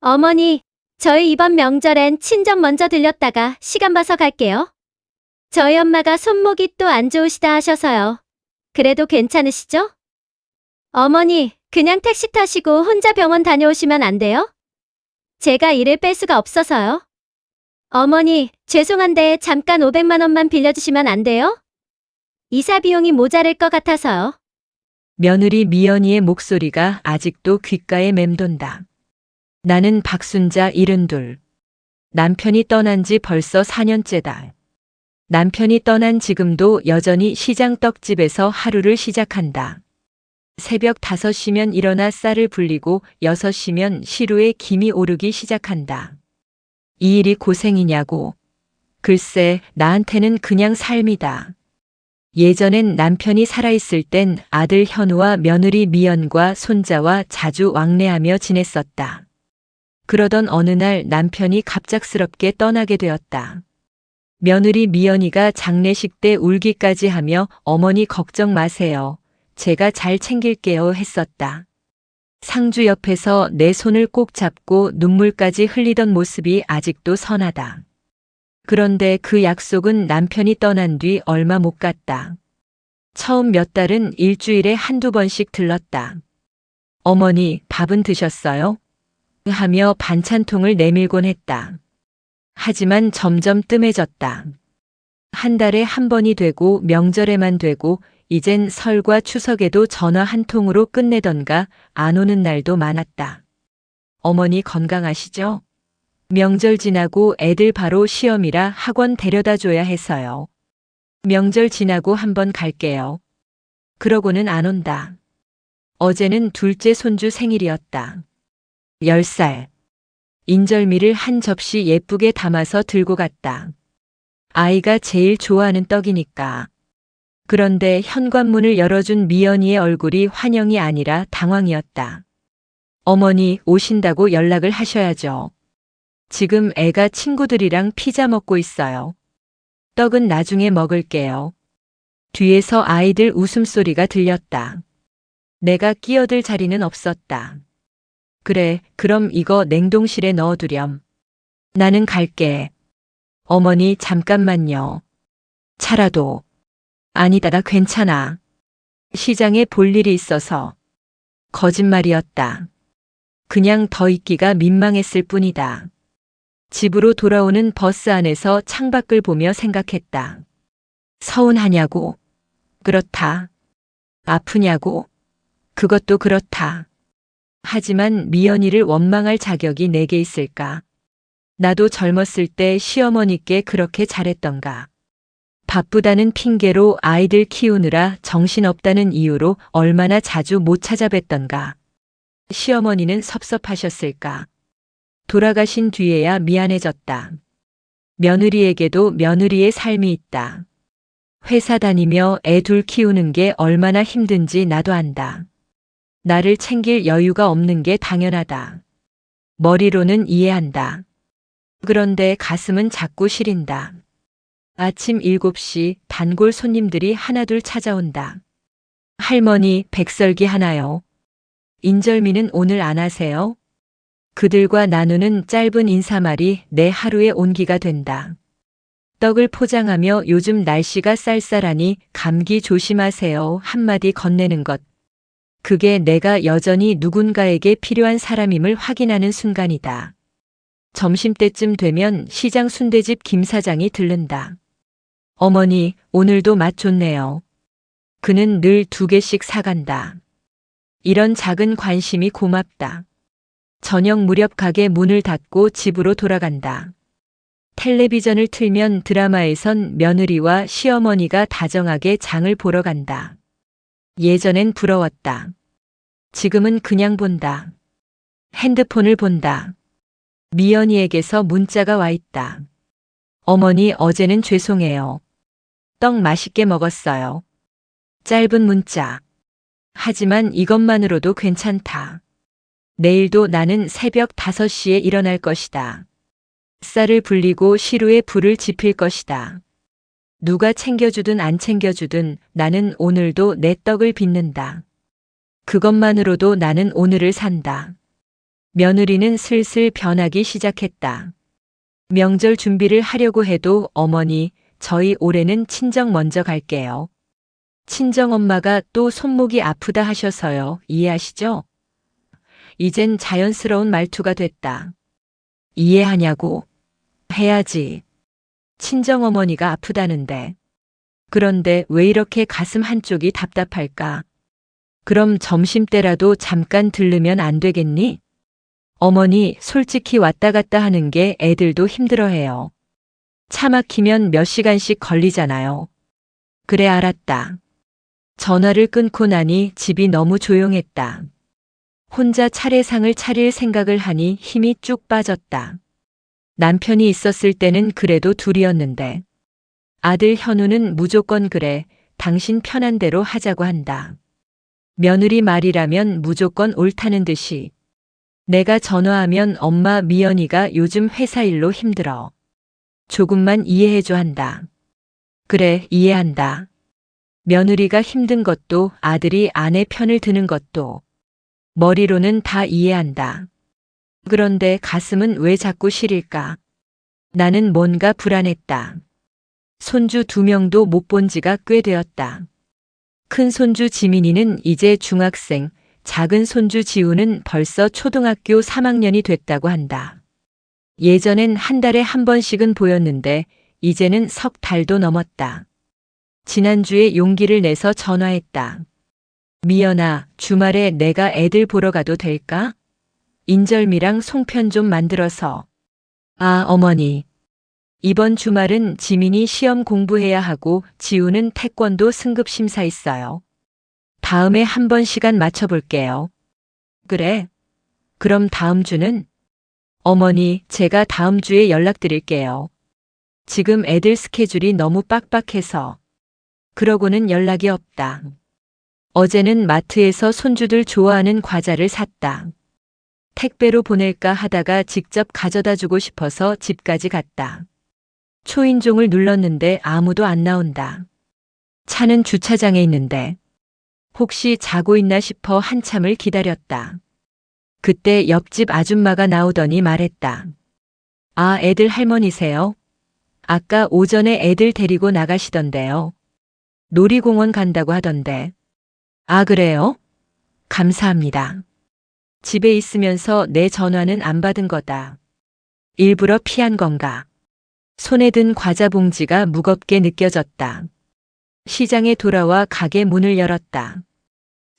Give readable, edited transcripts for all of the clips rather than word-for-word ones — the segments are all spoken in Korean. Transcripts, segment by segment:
어머니, 저희 이번 명절엔 친정 먼저 들렸다가 시간 봐서 갈게요. 저희 엄마가 손목이 또 안 좋으시다 하셔서요. 그래도 괜찮으시죠? 어머니, 그냥 택시 타시고 혼자 병원 다녀오시면 안 돼요? 제가 일을 뺄 수가 없어서요. 어머니, 죄송한데 잠깐 500만 원만 빌려주시면 안 돼요? 이사 비용이 모자랄 것 같아서요. 며느리 미연이의 목소리가 아직도 귓가에 맴돈다. 나는 박순자 72. 남편이 떠난 지 벌써 4년째다. 남편이 떠난 지금도 여전히 시장 떡집에서 하루를 시작한다. 새벽 5시면 일어나 쌀을 불리고 6시면 시루에 김이 오르기 시작한다. 이 일이 고생이냐고. 글쎄, 나한테는 그냥 삶이다. 예전엔 남편이 살아있을 땐 아들 현우와 며느리 미연과 손자와 자주 왕래하며 지냈었다. 그러던 어느 날 남편이 갑작스럽게 떠나게 되었다. 며느리 미연이가 장례식 때 울기까지 하며 어머니 걱정 마세요. 제가 잘 챙길게요 했었다. 상주 옆에서 내 손을 꼭 잡고 눈물까지 흘리던 모습이 아직도 선하다. 그런데 그 약속은 남편이 떠난 뒤 얼마 못 갔다. 처음 몇 달은 일주일에 한두 번씩 들렀다. 어머니, 밥은 드셨어요? 하며 반찬통을 내밀곤 했다. 하지만 점점 뜸해졌다. 한 달에 한 번이 되고 명절에만 되고 이젠 설과 추석에도 전화 한 통으로 끝내던가 안 오는 날도 많았다. 어머니 건강하시죠? 명절 지나고 애들 바로 시험이라 학원 데려다 줘야 해서요. 명절 지나고 한번 갈게요. 그러고는 안 온다. 어제는 둘째 손주 생일이었다. 10살. 인절미를 한 접시 예쁘게 담아서 들고 갔다. 아이가 제일 좋아하는 떡이니까. 그런데 현관문을 열어준 미연이의 얼굴이 환영이 아니라 당황이었다. 어머니 오신다고 연락을 하셔야죠. 지금 애가 친구들이랑 피자 먹고 있어요. 떡은 나중에 먹을게요. 뒤에서 아이들 웃음소리가 들렸다. 내가 끼어들 자리는 없었다. 그래, 그럼 이거 냉동실에 넣어두렴. 나는 갈게. 어머니 잠깐만요. 차라도. 아니다, 나 괜찮아. 시장에 볼 일이 있어서. 거짓말이었다. 그냥 더 있기가 민망했을 뿐이다. 집으로 돌아오는 버스 안에서 창밖을 보며 생각했다. 서운하냐고. 그렇다. 아프냐고. 그것도 그렇다. 하지만 미연이를 원망할 자격이 내게 있을까? 나도 젊었을 때 시어머니께 그렇게 잘했던가? 바쁘다는 핑계로 아이들 키우느라 정신없다는 이유로 얼마나 자주 못 찾아뵀던가? 시어머니는 섭섭하셨을까? 돌아가신 뒤에야 미안해졌다. 며느리에게도 며느리의 삶이 있다. 회사 다니며 애 둘 키우는 게 얼마나 힘든지 나도 안다. 나를 챙길 여유가 없는 게 당연하다. 머리로는 이해한다. 그런데 가슴은 자꾸 시린다. 아침 7시 단골 손님들이 하나둘 찾아온다. 할머니, 백설기 하나요? 인절미는 오늘 안 하세요? 그들과 나누는 짧은 인사말이 내 하루의 온기가 된다. 떡을 포장하며 요즘 날씨가 쌀쌀하니 감기 조심하세요 한마디 건네는 것. 그게 내가 여전히 누군가에게 필요한 사람임을 확인하는 순간이다. 점심때쯤 되면 시장 순대집 김 사장이 들른다. 어머니, 오늘도 맛 좋네요. 그는 늘 2개씩 사간다. 이런 작은 관심이 고맙다. 저녁 무렵 가게 문을 닫고 집으로 돌아간다. 텔레비전을 틀면 드라마에선 며느리와 시어머니가 다정하게 장을 보러 간다. 예전엔 부러웠다. 지금은 그냥 본다. 핸드폰을 본다. 미연이에게서 문자가 와 있다. 어머니, 어제는 죄송해요. 떡 맛있게 먹었어요. 짧은 문자. 하지만 이것만으로도 괜찮다. 내일도 나는 새벽 5시에 일어날 것이다. 쌀을 불리고 시루에 불을 지필 것이다. 누가 챙겨주든 안 챙겨주든 나는 오늘도 내 떡을 빚는다. 그것만으로도 나는 오늘을 산다. 며느리는 슬슬 변하기 시작했다. 명절 준비를 하려고 해도 어머니, 저희 올해는 친정 먼저 갈게요. 친정엄마가 또 손목이 아프다 하셔서요. 이해하시죠? 이젠 자연스러운 말투가 됐다. 이해하냐고. 해야지. 친정어머니가 아프다는데. 그런데 왜 이렇게 가슴 한쪽이 답답할까? 그럼 점심때라도 잠깐 들르면 안 되겠니? 어머니, 솔직히 왔다 갔다 하는 게 애들도 힘들어해요. 차 막히면 몇 시간씩 걸리잖아요. 그래, 알았다. 전화를 끊고 나니 집이 너무 조용했다. 혼자 차례상을 차릴 생각을 하니 힘이 쭉 빠졌다. 남편이 있었을 때는 그래도 둘이었는데. 아들 현우는 무조건 그래, 당신 편한 대로 하자고 한다. 며느리 말이라면 무조건 옳다는 듯이. 내가 전화하면 엄마 미연이가 요즘 회사 일로 힘들어. 조금만 이해해줘 한다. 그래, 이해한다. 며느리가 힘든 것도 아들이 아내 편을 드는 것도 머리로는 다 이해한다. 그런데 가슴은 왜 자꾸 시릴까? 나는 뭔가 불안했다. 손주 2명도 못 본 지가 꽤 되었다. 큰 손주 지민이는 이제 중학생, 작은 손주 지우는 벌써 초등학교 3학년이 됐다고 한다. 예전엔 한 달에 한 번씩은 보였는데 이제는 석 달도 넘었다. 지난주에 용기를 내서 전화했다. 미연아, 주말에 내가 애들 보러 가도 될까? 인절미랑 송편 좀 만들어서. 아, 어머니. 이번 주말은 지민이 시험 공부해야 하고 지우는 태권도 승급 심사 있어요. 다음에 한 번 시간 맞춰볼게요. 그래. 그럼 다음 주는? 어머니, 제가 다음 주에 연락드릴게요. 지금 애들 스케줄이 너무 빡빡해서. 그러고는 연락이 없다. 어제는 마트에서 손주들 좋아하는 과자를 샀다. 택배로 보낼까 하다가 직접 가져다 주고 싶어서 집까지 갔다. 초인종을 눌렀는데 아무도 안 나온다. 차는 주차장에 있는데 혹시 자고 있나 싶어 한참을 기다렸다. 그때 옆집 아줌마가 나오더니 말했다. 아, 애들 할머니세요? 아까 오전에 애들 데리고 나가시던데요. 놀이공원 간다고 하던데. 아, 그래요? 감사합니다. 집에 있으면서 내 전화는 안 받은 거다. 일부러 피한 건가? 손에 든 과자 봉지가 무겁게 느껴졌다. 시장에 돌아와 가게 문을 열었다.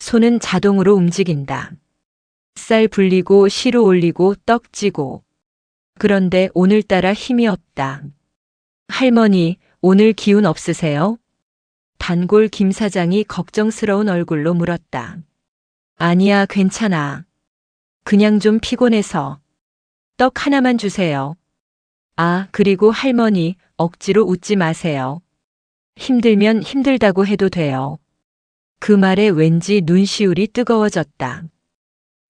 손은 자동으로 움직인다. 쌀 불리고 시루 올리고 떡 찌고. 그런데 오늘따라 힘이 없다. 할머니, 오늘 기운 없으세요? 단골 김 사장이 걱정스러운 얼굴로 물었다. 아니야, 괜찮아. 그냥 좀 피곤해서. 떡 하나만 주세요. 아, 그리고 할머니, 억지로 웃지 마세요. 힘들면 힘들다고 해도 돼요. 그 말에 왠지 눈시울이 뜨거워졌다.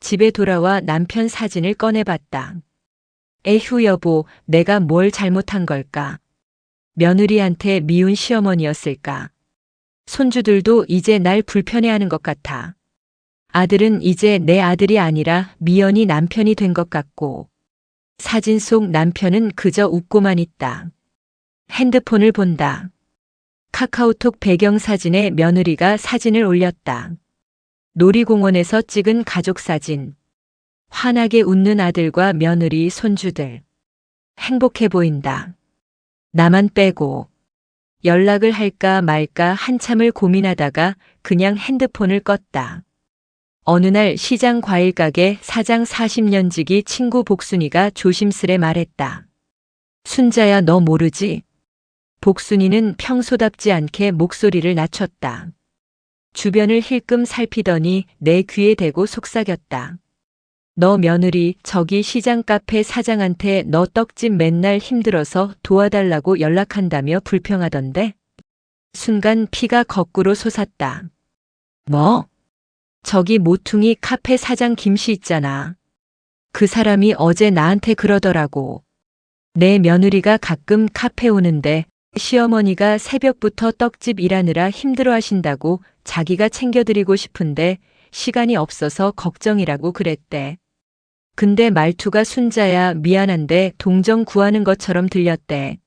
집에 돌아와 남편 사진을 꺼내봤다. 에휴 여보, 내가 뭘 잘못한 걸까? 며느리한테 미운 시어머니였을까? 손주들도 이제 날 불편해하는 것 같아. 아들은 이제 내 아들이 아니라 미연이 남편이 된 것 같고, 사진 속 남편은 그저 웃고만 있다. 핸드폰을 본다. 카카오톡 배경사진에 며느리가 사진을 올렸다. 놀이공원에서 찍은 가족사진. 환하게 웃는 아들과 며느리, 손주들. 행복해 보인다. 나만 빼고. 연락을 할까 말까 한참을 고민하다가 그냥 핸드폰을 껐다. 어느 날 시장 과일가게 사장 40년지기 친구 복순이가 조심스레 말했다. 순자야, 너 모르지? 복순이는 평소답지 않게 목소리를 낮췄다. 주변을 힐끔 살피더니 내 귀에 대고 속삭였다. 너 며느리 저기 시장 카페 사장한테 너 떡집 맨날 힘들어서 도와달라고 연락한다며 불평하던데? 순간 피가 거꾸로 솟았다. 뭐? 저기 모퉁이 카페 사장 김씨 있잖아. 그 사람이 어제 나한테 그러더라고. 내 며느리가 가끔 카페 오는데 시어머니가 새벽부터 떡집 일하느라 힘들어하신다고 자기가 챙겨드리고 싶은데 시간이 없어서 걱정이라고 그랬대. 근데 말투가 순자야 미안한데 동정 구하는 것처럼 들렸대.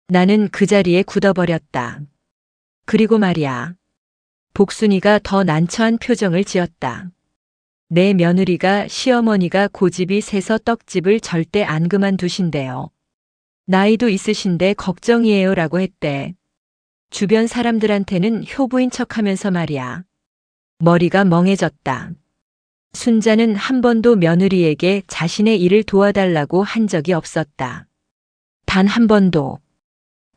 나는 그 자리에 굳어버렸다. 그리고 말이야. 복순이가 더 난처한 표정을 지었다. 내 며느리가 시어머니가 고집이 세서 떡집을 절대 안 그만두신대요. 나이도 있으신데 걱정이에요 라고 했대. 주변 사람들한테는 효부인 척하면서 말이야. 머리가 멍해졌다. 순자는 한 번도 며느리에게 자신의 일을 도와달라고 한 적이 없었다. 단 한 번도.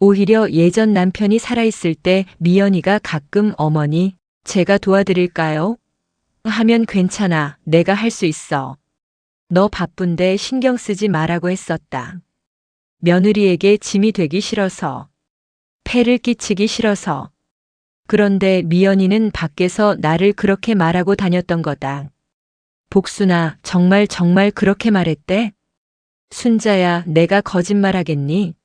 오히려 예전 남편이 살아있을 때 미연이가 가끔 어머니, 제가 도와드릴까요? 하면 괜찮아, 내가 할 수 있어. 너 바쁜데 신경 쓰지 말라고 했었다. 며느리에게 짐이 되기 싫어서. 폐를 끼치기 싫어서. 그런데 미연이는 밖에서 나를 그렇게 말하고 다녔던 거다. 복순아, 정말 그렇게 말했대? 순자야, 내가 거짓말하겠니?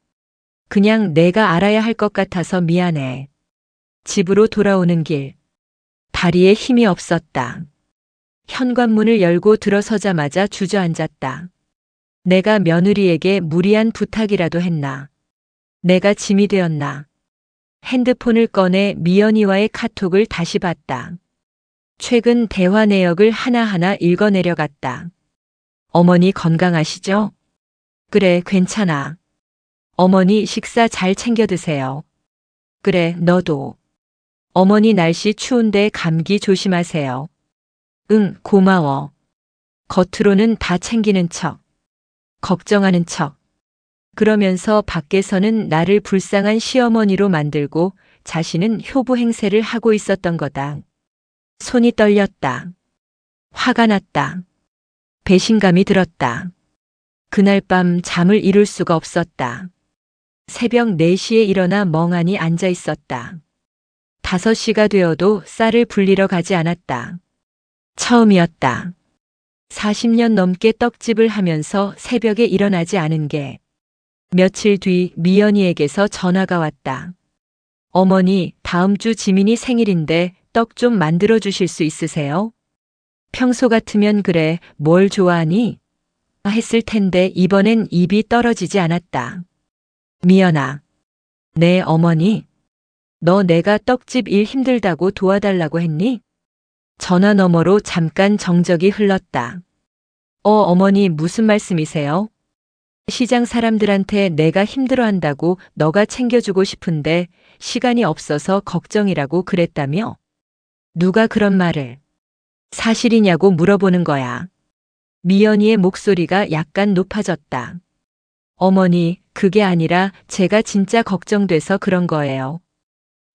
그냥 내가 알아야 할 것 같아서 미안해. 집으로 돌아오는 길. 다리에 힘이 없었다. 현관문을 열고 들어서자마자 주저앉았다. 내가 며느리에게 무리한 부탁이라도 했나? 내가 짐이 되었나? 핸드폰을 꺼내 미연이와의 카톡을 다시 봤다. 최근 대화 내역을 하나하나 읽어내려갔다. 어머니 건강하시죠? 그래, 괜찮아. 어머니 식사 잘 챙겨 드세요. 그래, 너도. 어머니 날씨 추운데 감기 조심하세요. 응, 고마워. 겉으로는 다 챙기는 척. 걱정하는 척. 그러면서 밖에서는 나를 불쌍한 시어머니로 만들고 자신은 효부 행세를 하고 있었던 거다. 손이 떨렸다. 화가 났다. 배신감이 들었다. 그날 밤 잠을 이룰 수가 없었다. 새벽 4시에 일어나 멍하니 앉아 있었다. 5시가 되어도 쌀을 불리러 가지 않았다. 처음이었다. 40년 넘게 떡집을 하면서 새벽에 일어나지 않은 게. 며칠 뒤 미연이에게서 전화가 왔다. 어머니, 다음 주 지민이 생일인데 떡 좀 만들어 주실 수 있으세요? 평소 같으면 그래, 뭘 좋아하니? 했을 텐데 이번엔 입이 떨어지지 않았다. 미연아. 네, 어머니. 너 내가 떡집 일 힘들다고 도와달라고 했니? 전화 너머로 잠깐 정적이 흘렀다. 어머니 무슨 말씀이세요? 시장 사람들한테 내가 힘들어한다고 너가 챙겨주고 싶은데 시간이 없어서 걱정이라고 그랬다며? 누가 그런 말을? 사실이냐고 물어보는 거야. 미연이의 목소리가 약간 높아졌다. 어머니, 그게 아니라 제가 진짜 걱정돼서 그런 거예요.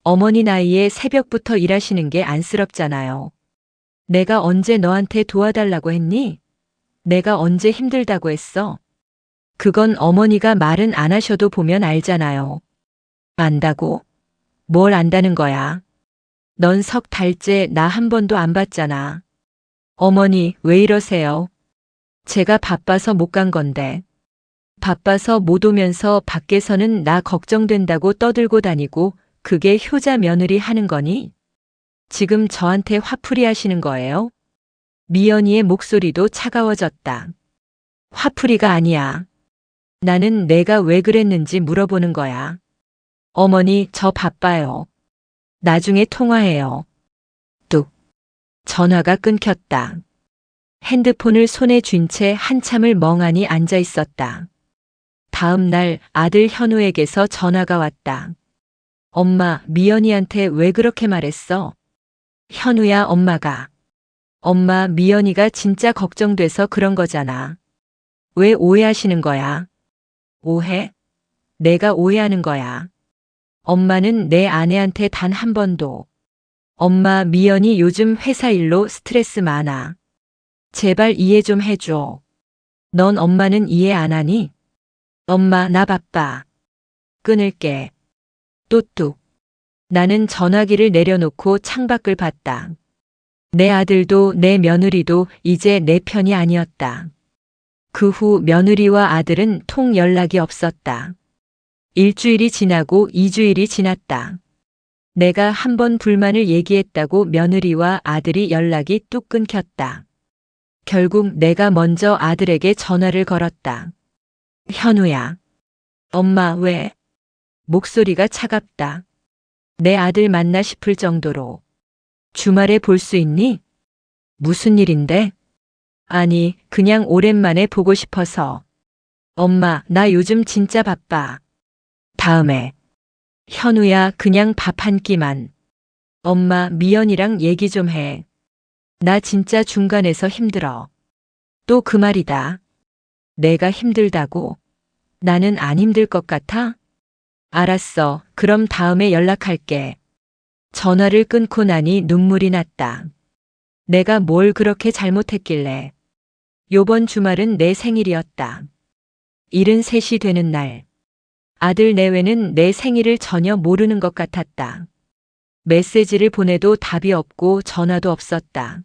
어머니 나이에 새벽부터 일하시는 게 안쓰럽잖아요. 내가 언제 너한테 도와달라고 했니? 내가 언제 힘들다고 했어? 그건 어머니가 말은 안 하셔도 보면 알잖아요. 안다고? 뭘 안다는 거야? 넌 석 달째 나 한 번도 안 봤잖아. 어머니, 왜 이러세요? 제가 바빠서 못 간 건데. 바빠서 못 오면서 밖에서는 나 걱정된다고 떠들고 다니고 그게 효자 며느리 하는 거니? 지금 저한테 화풀이 하시는 거예요? 미연이의 목소리도 차가워졌다. 화풀이가 아니야. 나는 내가 왜 그랬는지 물어보는 거야. 어머니, 저 바빠요. 나중에 통화해요. 뚝. 전화가 끊겼다. 핸드폰을 손에 쥔 채 한참을 멍하니 앉아 있었다. 다음 날 아들 현우에게서 전화가 왔다. 엄마, 미연이한테 왜 그렇게 말했어? 현우야, 엄마가. 엄마, 미연이가 진짜 걱정돼서 그런 거잖아. 왜 오해하시는 거야? 오해? 내가 오해하는 거야. 엄마는 내 아내한테 단 한 번도. 엄마, 미연이 요즘 회사 일로 스트레스 많아. 제발 이해 좀 해줘. 넌 엄마는 이해 안 하니? 엄마, 나 바빠. 끊을게. 또뚝. 나는 전화기를 내려놓고 창밖을 봤다. 내 아들도 내 며느리도 이제 내 편이 아니었다. 그 후 며느리와 아들은 통 연락이 없었다. 일주일이 지나고 2주일이 지났다. 내가 한 번 불만을 얘기했다고 며느리와 아들이 연락이 뚝 끊겼다. 결국 내가 먼저 아들에게 전화를 걸었다. 현우야. 엄마 왜? 목소리가 차갑다. 내 아들 맞나 싶을 정도로. 주말에 볼 수 있니? 무슨 일인데? 아니, 그냥 오랜만에 보고 싶어서. 엄마, 나 요즘 진짜 바빠. 다음에. 현우야, 그냥 밥 한 끼만. 엄마, 미연이랑 얘기 좀 해. 나 진짜 중간에서 힘들어. 또 그 말이다. 내가 힘들다고? 나는 안 힘들 것 같아? 알았어. 그럼 다음에 연락할게. 전화를 끊고 나니 눈물이 났다. 내가 뭘 그렇게 잘못했길래. 요번 주말은 내 생일이었다. 73이 되는 날. 아들 내외는 내 생일을 전혀 모르는 것 같았다. 메시지를 보내도 답이 없고 전화도 없었다.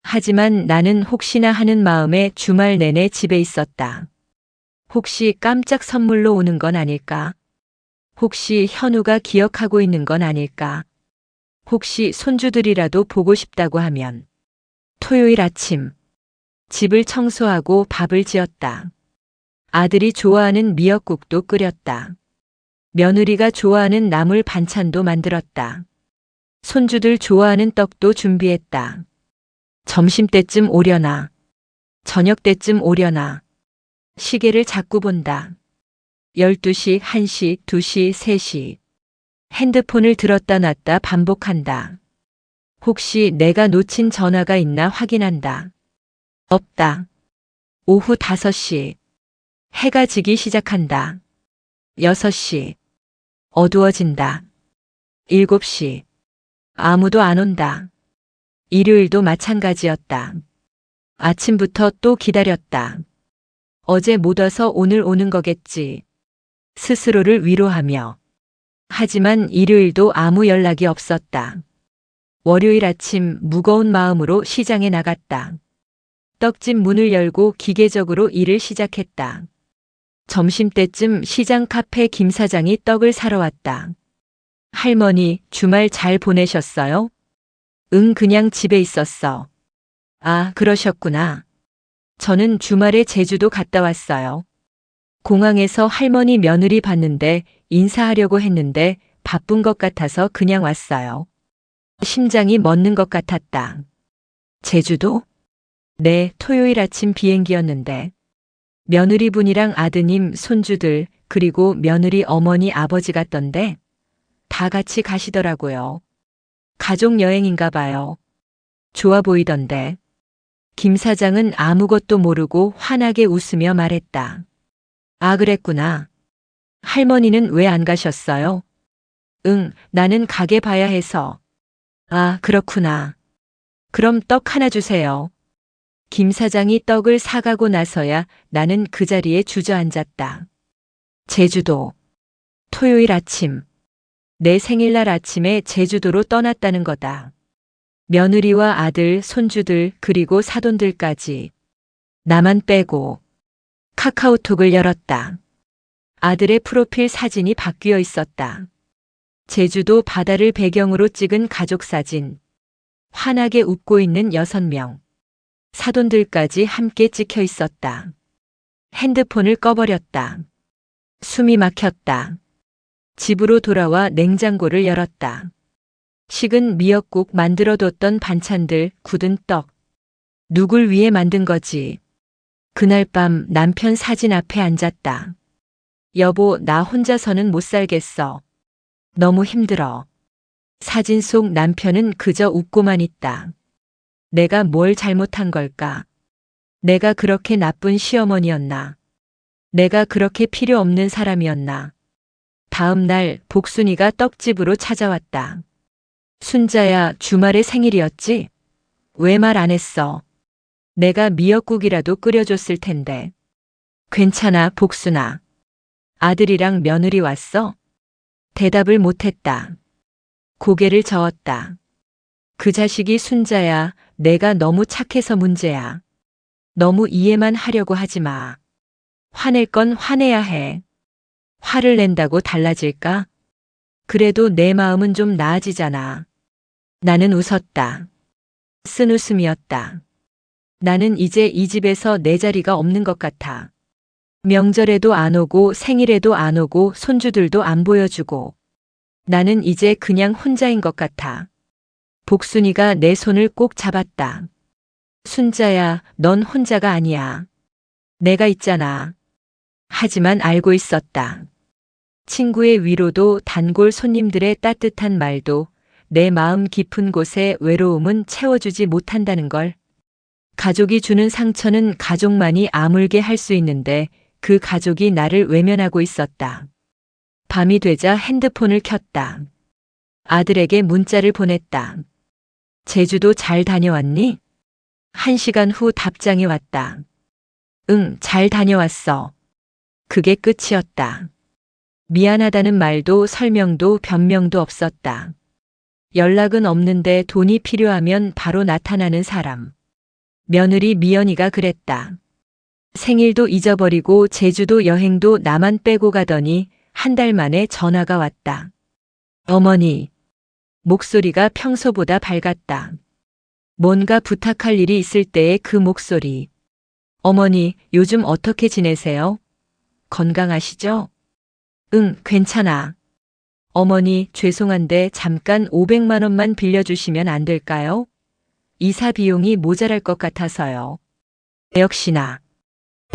하지만 나는 혹시나 하는 마음에 주말 내내 집에 있었다. 혹시 깜짝 선물로 오는 건 아닐까? 혹시 현우가 기억하고 있는 건 아닐까? 혹시 손주들이라도 보고 싶다고 하면. 토요일 아침. 집을 청소하고 밥을 지었다. 아들이 좋아하는 미역국도 끓였다. 며느리가 좋아하는 나물 반찬도 만들었다. 손주들 좋아하는 떡도 준비했다. 점심때쯤 오려나. 저녁때쯤 오려나. 시계를 자꾸 본다. 12시, 1시, 2시, 3시. 핸드폰을 들었다 놨다 반복한다. 혹시 내가 놓친 전화가 있나 확인한다. 없다. 오후 5시. 해가 지기 시작한다. 6시. 어두워진다. 7시. 아무도 안 온다. 일요일도 마찬가지였다. 아침부터 또 기다렸다. 어제 못 와서 오늘 오는 거겠지. 스스로를 위로하며. 하지만 일요일도 아무 연락이 없었다. 월요일 아침 무거운 마음으로 시장에 나갔다. 떡집 문을 열고 기계적으로 일을 시작했다. 점심때쯤 시장 카페 김 사장이 떡을 사러 왔다. 할머니, 주말 잘 보내셨어요? 응, 그냥 집에 있었어. 아, 그러셨구나. 저는 주말에 제주도 갔다 왔어요. 공항에서 할머니 며느리 봤는데 인사하려고 했는데 바쁜 것 같아서 그냥 왔어요. 심장이 멎는 것 같았다. 제주도? 네, 토요일 아침 비행기였는데. 며느리분이랑 아드님, 손주들, 그리고 며느리 어머니 아버지 갔던데 다 같이 가시더라고요. 가족 여행인가 봐요. 좋아 보이던데. 김 사장은 아무것도 모르고 환하게 웃으며 말했다. 아, 그랬구나. 할머니는 왜 안 가셨어요? 응, 나는 가게 봐야 해서. 아, 그렇구나. 그럼 떡 하나 주세요. 김 사장이 떡을 사가고 나서야 나는 그 자리에 주저앉았다. 제주도. 토요일 아침. 내 생일날 아침에 제주도로 떠났다는 거다. 며느리와 아들, 손주들, 그리고 사돈들까지. 나만 빼고. 카카오톡을 열었다. 아들의 프로필 사진이 바뀌어 있었다. 제주도 바다를 배경으로 찍은 가족 사진. 환하게 웃고 있는 6명. 사돈들까지 함께 찍혀 있었다. 핸드폰을 꺼버렸다. 숨이 막혔다. 집으로 돌아와 냉장고를 열었다. 식은 미역국 만들어뒀던 반찬들, 굳은 떡. 누굴 위해 만든 거지? 그날 밤 남편 사진 앞에 앉았다. 여보, 나 혼자서는 못 살겠어. 너무 힘들어. 사진 속 남편은 그저 웃고만 있다. 내가 뭘 잘못한 걸까? 내가 그렇게 나쁜 시어머니였나? 내가 그렇게 필요 없는 사람이었나? 다음 날 복순이가 떡집으로 찾아왔다. 순자야, 주말에 생일이었지? 왜 말 안 했어? 내가 미역국이라도 끓여줬을 텐데. 괜찮아, 복순아. 아들이랑 며느리 왔어? 대답을 못했다. 고개를 저었다. 그 자식이 순자야, 내가 너무 착해서 문제야. 너무 이해만 하려고 하지 마. 화낼 건 화내야 해. 화를 낸다고 달라질까? 그래도 내 마음은 좀 나아지잖아. 나는 웃었다. 쓴 웃음이었다. 나는 이제 이 집에서 내 자리가 없는 것 같아. 명절에도 안 오고 생일에도 안 오고 손주들도 안 보여주고. 나는 이제 그냥 혼자인 것 같아. 복순이가 내 손을 꼭 잡았다. 순자야, 넌 혼자가 아니야. 내가 있잖아. 하지만 알고 있었다. 친구의 위로도 단골 손님들의 따뜻한 말도 내 마음 깊은 곳에 외로움은 채워주지 못한다는 걸. 가족이 주는 상처는 가족만이 아물게 할 수 있는데 그 가족이 나를 외면하고 있었다. 밤이 되자 핸드폰을 켰다. 아들에게 문자를 보냈다. 제주도 잘 다녀왔니? 1시간 후 답장이 왔다. 응, 잘 다녀왔어. 그게 끝이었다. 미안하다는 말도 설명도 변명도 없었다. 연락은 없는데 돈이 필요하면 바로 나타나는 사람. 며느리 미연이가 그랬다. 생일도 잊어버리고 제주도 여행도 나만 빼고 가더니 1달 만에 전화가 왔다. 어머니. 목소리가 평소보다 밝았다. 뭔가 부탁할 일이 있을 때의 그 목소리. 어머니, 요즘 어떻게 지내세요? 건강하시죠? 응, 괜찮아. 어머니, 죄송한데 잠깐 500만 원만 빌려주시면 안 될까요? 이사 비용이 모자랄 것 같아서요. 역시나.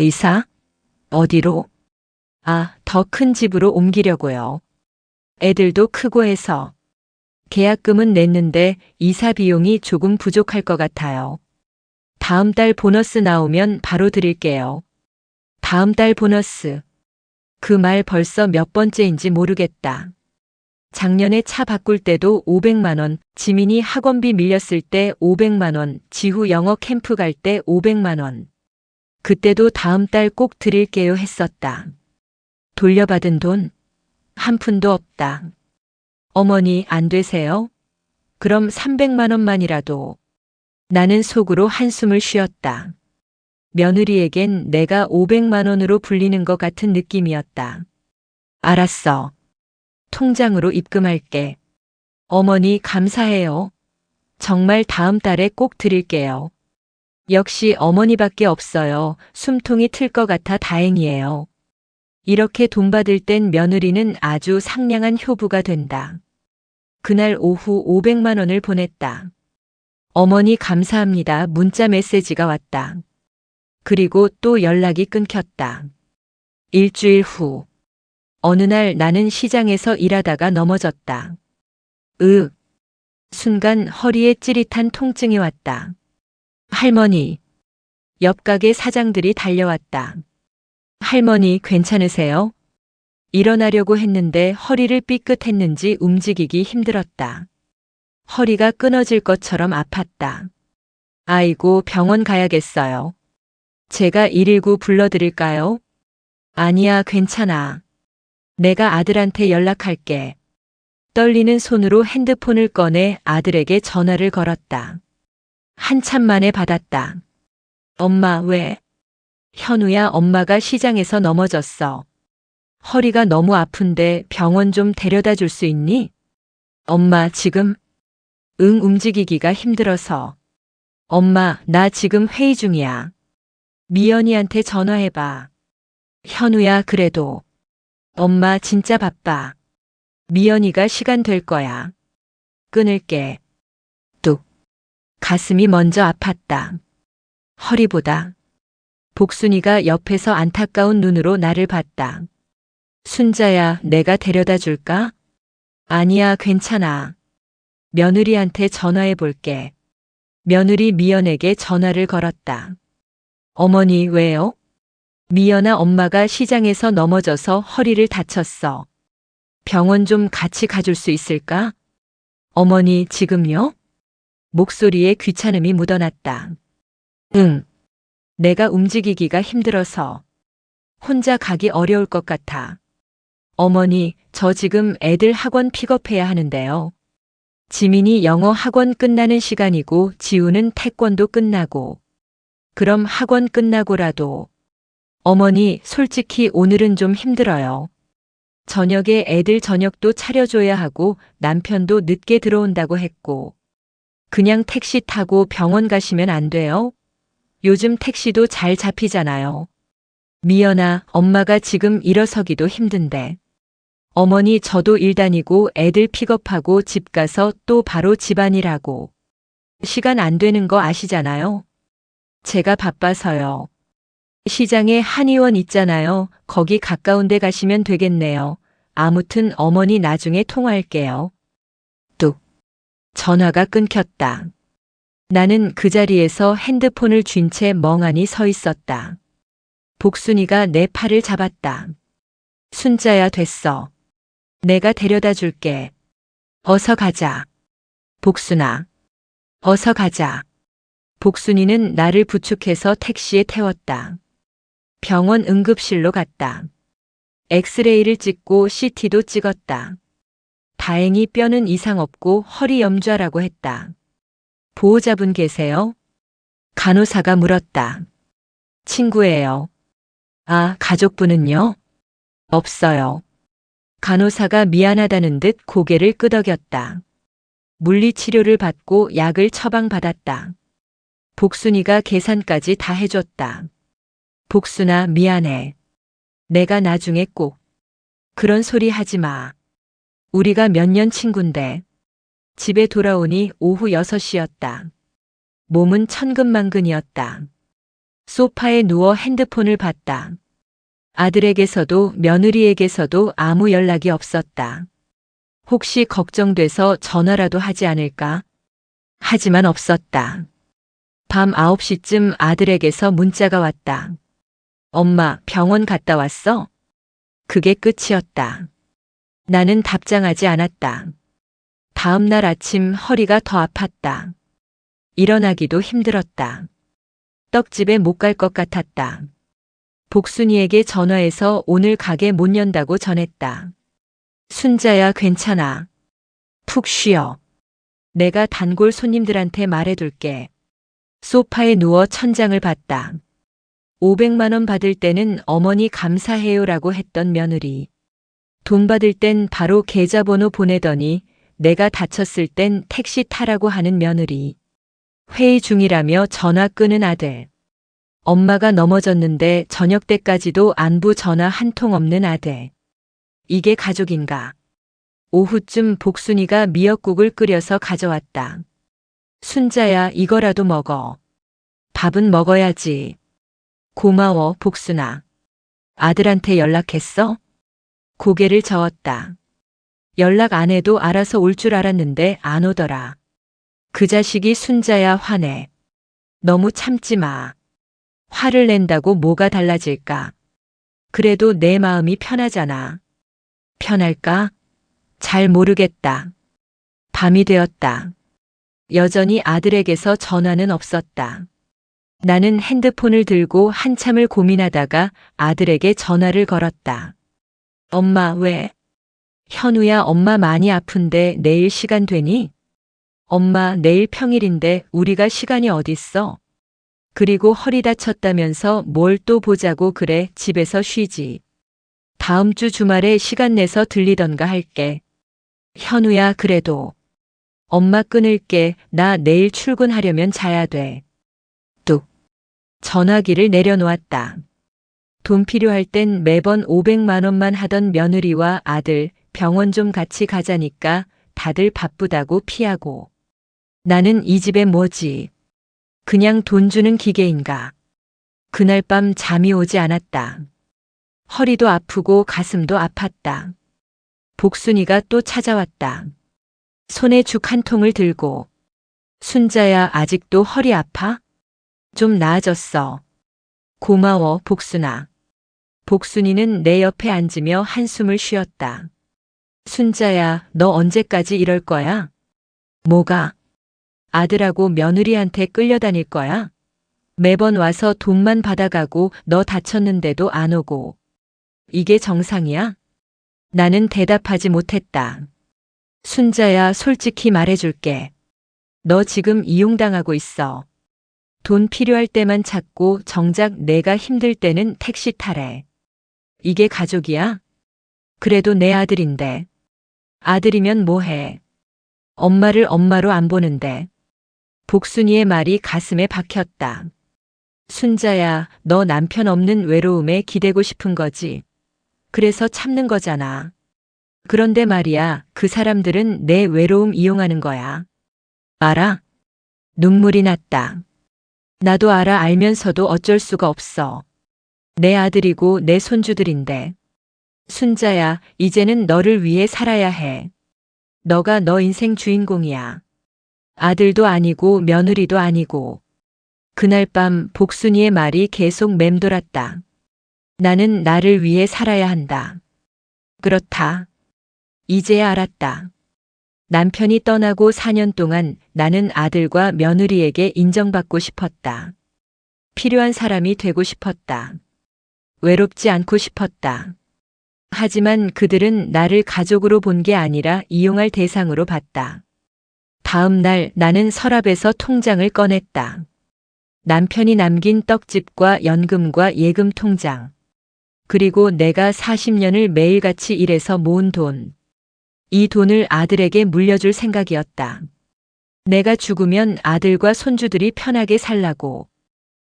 이사? 어디로? 아, 더 큰 집으로 옮기려고요. 애들도 크고 해서. 계약금은 냈는데 이사 비용이 조금 부족할 것 같아요. 다음 달 보너스 나오면 바로 드릴게요. 다음 달 보너스. 그 말 벌써 몇 번째인지 모르겠다. 작년에 차 바꿀 때도 500만 원, 지민이 학원비 밀렸을 때 500만 원, 지후 영어 캠프 갈 때 500만 원. 그때도 다음 달 꼭 드릴게요 했었다. 돌려받은 돈? 한 푼도 없다. 어머니, 안 되세요? 그럼 300만 원만이라도. 나는 속으로 한숨을 쉬었다. 며느리에겐 내가 500만 원으로 불리는 것 같은 느낌이었다. 알았어. 통장으로 입금할게. 어머니, 감사해요. 정말 다음 달에 꼭 드릴게요. 역시 어머니밖에 없어요. 숨통이 틀 것 같아 다행이에요. 이렇게 돈 받을 땐 며느리는 아주 상냥한 효부가 된다. 그날 오후 500만 원을 보냈다. 어머니 감사합니다. 문자 메시지가 왔다. 그리고 또 연락이 끊겼다. 일주일 후. 어느 날 나는 시장에서 일하다가 넘어졌다. 순간 허리에 찌릿한 통증이 왔다. 할머니. 옆 가게 사장들이 달려왔다. 할머니 괜찮으세요? 일어나려고 했는데 허리를 삐끗했는지 움직이기 힘들었다. 허리가 끊어질 것처럼 아팠다. 아이고, 병원 가야겠어요. 제가 119 불러드릴까요? 아니야, 괜찮아. 내가 아들한테 연락할게. 떨리는 손으로 핸드폰을 꺼내 아들에게 전화를 걸었다. 한참 만에 받았다. 엄마, 왜? 현우야, 엄마가 시장에서 넘어졌어. 허리가 너무 아픈데 병원 좀 데려다 줄 수 있니? 엄마, 지금? 응, 움직이기가 힘들어서. 엄마, 나 지금 회의 중이야. 미연이한테 전화해봐. 현우야, 그래도. 엄마, 진짜 바빠. 미연이가 시간 될 거야. 끊을게. 뚝. 가슴이 먼저 아팠다. 허리보다. 복순이가 옆에서 안타까운 눈으로 나를 봤다. 순자야, 내가 데려다 줄까? 아니야, 괜찮아. 며느리한테 전화해 볼게. 며느리 미연에게 전화를 걸었다. 어머니, 왜요? 미연아, 엄마가 시장에서 넘어져서 허리를 다쳤어. 병원 좀 같이 가줄 수 있을까? 어머니, 지금요? 목소리에 귀찮음이 묻어났다. 응. 내가 움직이기가 힘들어서. 혼자 가기 어려울 것 같아. 어머니, 저 지금 애들 학원 픽업해야 하는데요. 지민이 영어 학원 끝나는 시간이고 지우는 태권도 끝나고. 그럼 학원 끝나고라도. 어머니, 솔직히 오늘은 좀 힘들어요. 저녁에 애들 저녁도 차려줘야 하고 남편도 늦게 들어온다고 했고. 그냥 택시 타고 병원 가시면 안 돼요? 요즘 택시도 잘 잡히잖아요. 미연아, 엄마가 지금 일어서기도 힘든데. 어머니 저도 일 다니고 애들 픽업하고 집 가서 또 바로 집안일하고. 시간 안 되는 거 아시잖아요. 제가 바빠서요. 시장에 한의원 있잖아요. 거기 가까운 데 가시면 되겠네요. 아무튼 어머니 나중에 통화할게요. 뚝. 전화가 끊겼다. 나는 그 자리에서 핸드폰을 쥔 채 멍하니 서 있었다. 복순이가 내 팔을 잡았다. 순자야, 됐어. 내가 데려다 줄게. 어서 가자. 복순아. 어서 가자. 복순이는 나를 부축해서 택시에 태웠다. 병원 응급실로 갔다. 엑스레이를 찍고 CT도 찍었다. 다행히 뼈는 이상 없고 허리 염좌라고 했다. 보호자분 계세요? 간호사가 물었다. 친구예요. 아, 가족분은요? 없어요. 간호사가 미안하다는 듯 고개를 끄덕였다. 물리치료를 받고 약을 처방받았다. 복순이가 계산까지 다 해줬다. 복순아, 미안해. 내가 나중에 꼭. 그런 소리 하지 마. 우리가 몇 년 친군데. 집에 돌아오니 오후 6시였다. 몸은 천근만근이었다. 소파에 누워 핸드폰을 봤다. 아들에게서도 며느리에게서도 아무 연락이 없었다. 혹시 걱정돼서 전화라도 하지 않을까? 하지만 없었다. 밤 9시쯤 아들에게서 문자가 왔다. 엄마, 병원 갔다 왔어? 그게 끝이었다. 나는 답장하지 않았다. 다음 날 아침 허리가 더 아팠다. 일어나기도 힘들었다. 떡집에 못 갈 것 같았다. 복순이에게 전화해서 오늘 가게 못 연다고 전했다. 순자야, 괜찮아. 푹 쉬어. 내가 단골 손님들한테 말해둘게. 소파에 누워 천장을 봤다. 500만 원 받을 때는 어머니 감사해요라고 했던 며느리. 돈 받을 땐 바로 계좌번호 보내더니 내가 다쳤을 땐 택시 타라고 하는 며느리. 회의 중이라며 전화 끄는 아들. 엄마가 넘어졌는데 저녁 때까지도 안부 전화 한 통 없는 아들. 이게 가족인가? 오후쯤 복순이가 미역국을 끓여서 가져왔다. 순자야, 이거라도 먹어. 밥은 먹어야지. 고마워, 복순아. 아들한테 연락했어? 고개를 저었다. 연락 안 해도 알아서 올 줄 알았는데 안 오더라. 그 자식이 순자야, 화내. 너무 참지 마. 화를 낸다고 뭐가 달라질까? 그래도 내 마음이 편하잖아. 편할까? 잘 모르겠다. 밤이 되었다. 여전히 아들에게서 전화는 없었다. 나는 핸드폰을 들고 한참을 고민하다가 아들에게 전화를 걸었다. 엄마, 왜? 현우야, 엄마 많이 아픈데 내일 시간 되니? 엄마, 내일 평일인데 우리가 시간이 어딨어? 그리고 허리 다쳤다면서 뭘 또 보자고 그래. 집에서 쉬지. 다음 주 주말에 시간 내서 들리던가 할게. 현우야, 그래도. 엄마 끊을게. 나 내일 출근하려면 자야 돼. 뚝. 전화기를 내려놓았다. 돈 필요할 땐 매번 500만 원만 하던 며느리와 아들 병원 좀 같이 가자니까 다들 바쁘다고 피하고. 나는 이 집에 뭐지? 그냥 돈 주는 기계인가? 그날 밤 잠이 오지 않았다. 허리도 아프고 가슴도 아팠다. 복순이가 또 찾아왔다. 손에 죽 한 통을 들고. 순자야, 아직도 허리 아파? 좀 나아졌어. 고마워, 복순아. 복순이는 내 옆에 앉으며 한숨을 쉬었다. 순자야, 너 언제까지 이럴 거야? 뭐가? 아들하고 며느리한테 끌려다닐 거야? 매번 와서 돈만 받아가고 너 다쳤는데도 안 오고. 이게 정상이야? 나는 대답하지 못했다. 순자야, 솔직히 말해줄게. 너 지금 이용당하고 있어. 돈 필요할 때만 찾고 정작 내가 힘들 때는 택시 타래. 이게 가족이야? 그래도 내 아들인데. 아들이면 뭐해? 엄마를 엄마로 안 보는데. 복순이의 말이 가슴에 박혔다. 순자야, 너 남편 없는 외로움에 기대고 싶은 거지. 그래서 참는 거잖아. 그런데 말이야, 그 사람들은 내 외로움 이용하는 거야. 알아? 눈물이 났다. 나도 알면서도 어쩔 수가 없어. 내 아들이고 내 손주들인데. 순자야, 이제는 너를 위해 살아야 해. 너가 너 인생 주인공이야. 아들도 아니고 며느리도 아니고. 그날 밤 복순이의 말이 계속 맴돌았다. 나는 나를 위해 살아야 한다. 그렇다. 이제야 알았다. 남편이 떠나고 4년 동안 나는 아들과 며느리에게 인정받고 싶었다. 필요한 사람이 되고 싶었다. 외롭지 않고 싶었다. 하지만 그들은 나를 가족으로 본 게 아니라 이용할 대상으로 봤다. 다음 날 나는 서랍에서 통장을 꺼냈다. 남편이 남긴 떡집과 연금과 예금 통장. 그리고 내가 40년을 매일같이 일해서 모은 돈. 이 돈을 아들에게 물려줄 생각이었다. 내가 죽으면 아들과 손주들이 편하게 살라고.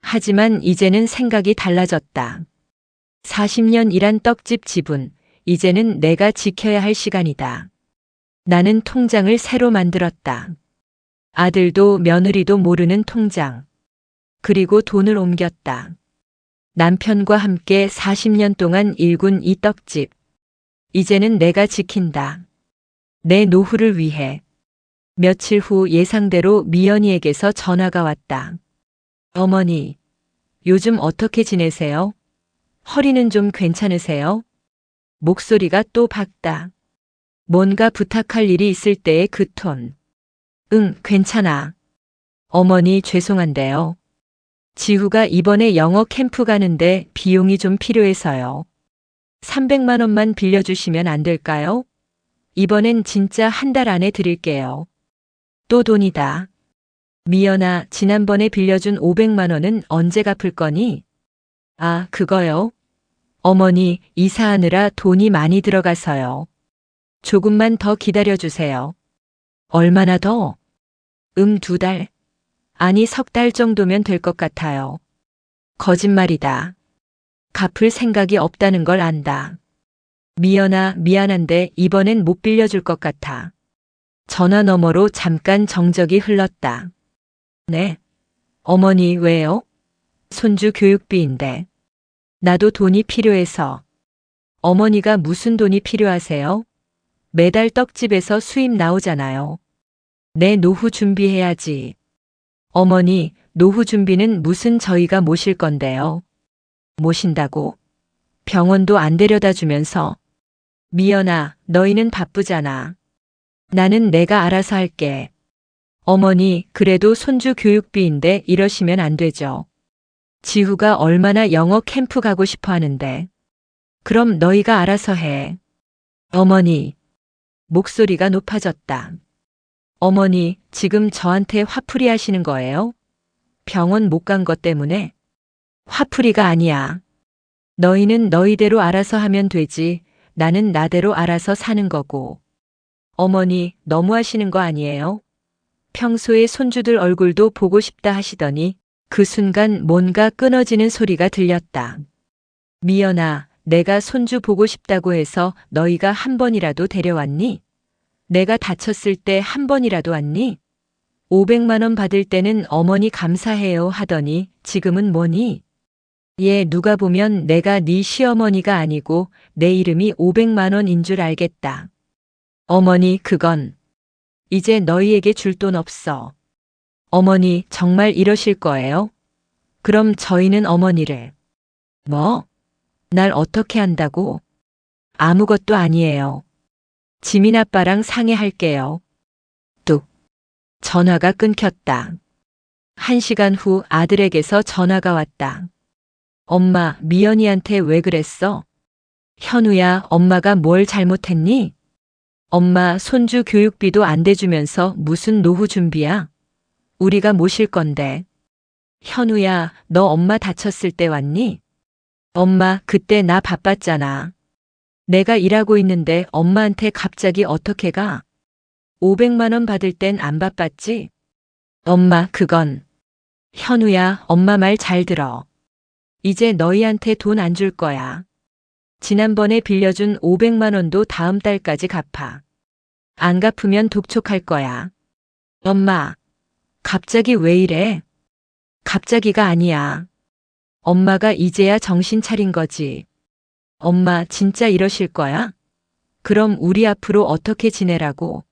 하지만 이제는 생각이 달라졌다. 40년 일한 떡집 지분, 이제는 내가 지켜야 할 시간이다. 나는 통장을 새로 만들었다. 아들도 며느리도 모르는 통장. 그리고 돈을 옮겼다. 남편과 함께 40년 동안 일군 이 떡집. 이제는 내가 지킨다. 내 노후를 위해. 며칠 후 예상대로 미연이에게서 전화가 왔다. 어머니, 요즘 어떻게 지내세요? 허리는 좀 괜찮으세요? 목소리가 또 밝다. 뭔가 부탁할 일이 있을 때의 그 톤. 응, 괜찮아. 어머니 죄송한데요. 지후가 이번에 영어 캠프 가는데 비용이 좀 필요해서요. 300만 원만 빌려주시면 안 될까요? 이번엔 진짜 한 달 안에 드릴게요. 또 돈이다. 미연아, 지난번에 빌려준 500만 원은 언제 갚을 거니? 아, 그거요? 어머니, 이사하느라 돈이 많이 들어가서요. 조금만 더 기다려주세요. 얼마나 더? 2달. 아니, 3달 정도면 될 것 같아요. 거짓말이다. 갚을 생각이 없다는 걸 안다. 미연아, 미안한데 이번엔 못 빌려줄 것 같아. 전화 너머로 잠깐 정적이 흘렀다. 네. 어머니, 왜요? 손주 교육비인데. 나도 돈이 필요해서. 어머니가 무슨 돈이 필요하세요? 매달 떡집에서 수입 나오잖아요. 내 노후 준비해야지. 어머니, 노후 준비는 무슨 저희가 모실 건데요. 모신다고? 병원도 안 데려다 주면서. 미연아, 너희는 바쁘잖아. 나는 내가 알아서 할게. 어머니, 그래도 손주 교육비인데 이러시면 안 되죠. 지후가 얼마나 영어 캠프 가고 싶어 하는데. 그럼 너희가 알아서 해. 어머니. 목소리가 높아졌다. 어머니, 지금 저한테 화풀이 하시는 거예요? 병원 못 간 것 때문에? 화풀이가 아니야. 너희는 너희대로 알아서 하면 되지. 나는 나대로 알아서 사는 거고. 어머니, 너무하시는 거 아니에요? 평소에 손주들 얼굴도 보고 싶다 하시더니 그 순간 뭔가 끊어지는 소리가 들렸다. 미연아, 내가 손주 보고 싶다고 해서 너희가 한 번이라도 데려왔니? 내가 다쳤을 때 한 번이라도 왔니? 500만 원 받을 때는 어머니 감사해요 하더니 지금은 뭐니? 얘 누가 보면 내가 네 시어머니가 아니고 내 이름이 500만 원인 줄 알겠다. 어머니, 그건 이제 너희에게 줄 돈 없어. 어머니, 정말 이러실 거예요? 그럼 저희는 어머니를. 뭐? 날 어떻게 한다고? 아무것도 아니에요. 지민 아빠랑 상의할게요. 뚝. 전화가 끊겼다. 1시간 후 아들에게서 전화가 왔다. 엄마, 미연이한테 왜 그랬어? 현우야, 엄마가 뭘 잘못했니? 엄마, 손주 교육비도 안 대주면서 무슨 노후 준비야? 우리가 모실 건데. 현우야, 너 엄마 다쳤을 때 왔니? 엄마, 그때 나 바빴잖아. 내가 일하고 있는데 엄마한테 갑자기 어떻게 가? 500만 원 받을 땐 안 바빴지? 엄마, 그건. 현우야, 엄마 말 잘 들어. 이제 너희한테 돈 안 줄 거야. 지난번에 빌려준 500만 원도 다음 달까지 갚아. 안 갚으면 독촉할 거야. 엄마, 갑자기 왜 이래? 갑자기가 아니야. 엄마가 이제야 정신 차린 거지. 엄마 진짜 이러실 거야? 그럼 우리 앞으로 어떻게 지내라고?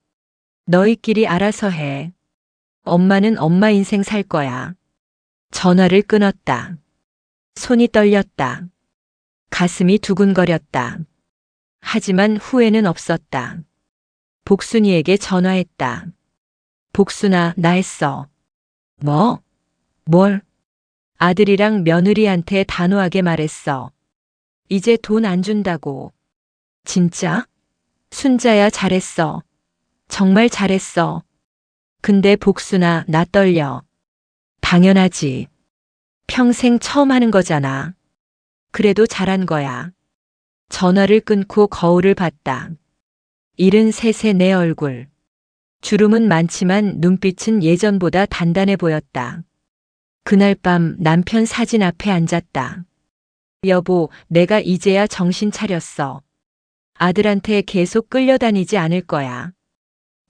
너희끼리 알아서 해. 엄마는 엄마 인생 살 거야. 전화를 끊었다. 손이 떨렸다. 가슴이 두근거렸다. 하지만 후회는 없었다. 복순이에게 전화했다. 복순아, 나 했어. 뭐? 뭘? 아들이랑 며느리한테 단호하게 말했어. 이제 돈 안 준다고. 진짜? 순자야, 잘했어. 정말 잘했어. 근데 복순아, 나 떨려. 당연하지. 평생 처음 하는 거잖아. 그래도 잘한 거야. 전화를 끊고 거울을 봤다. 73세 내 얼굴. 주름은 많지만 눈빛은 예전보다 단단해 보였다. 그날 밤 남편 사진 앞에 앉았다. 여보, 내가 이제야 정신 차렸어. 아들한테 계속 끌려다니지 않을 거야.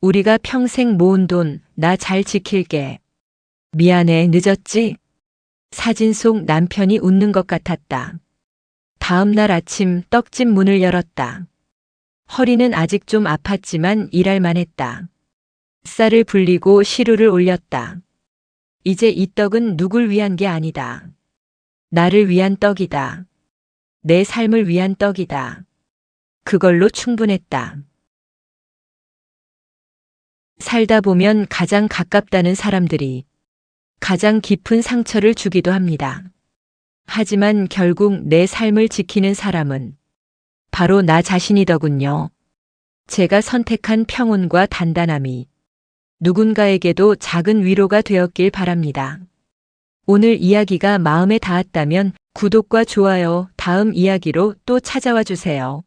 우리가 평생 모은 돈, 나 잘 지킬게. 미안해, 늦었지? 사진 속 남편이 웃는 것 같았다. 다음 날 아침 떡집 문을 열었다. 허리는 아직 좀 아팠지만 일할만 했다. 쌀을 불리고 시루를 올렸다. 이제 이 떡은 누굴 위한 게 아니다. 나를 위한 떡이다. 내 삶을 위한 떡이다. 그걸로 충분했다. 살다 보면 가장 가깝다는 사람들이 가장 깊은 상처를 주기도 합니다. 하지만 결국 내 삶을 지키는 사람은 바로 나 자신이더군요. 제가 선택한 평온과 단단함이 누군가에게도 작은 위로가 되었길 바랍니다. 오늘 이야기가 마음에 닿았다면 구독과 좋아요, 다음 이야기로 또 찾아와 주세요.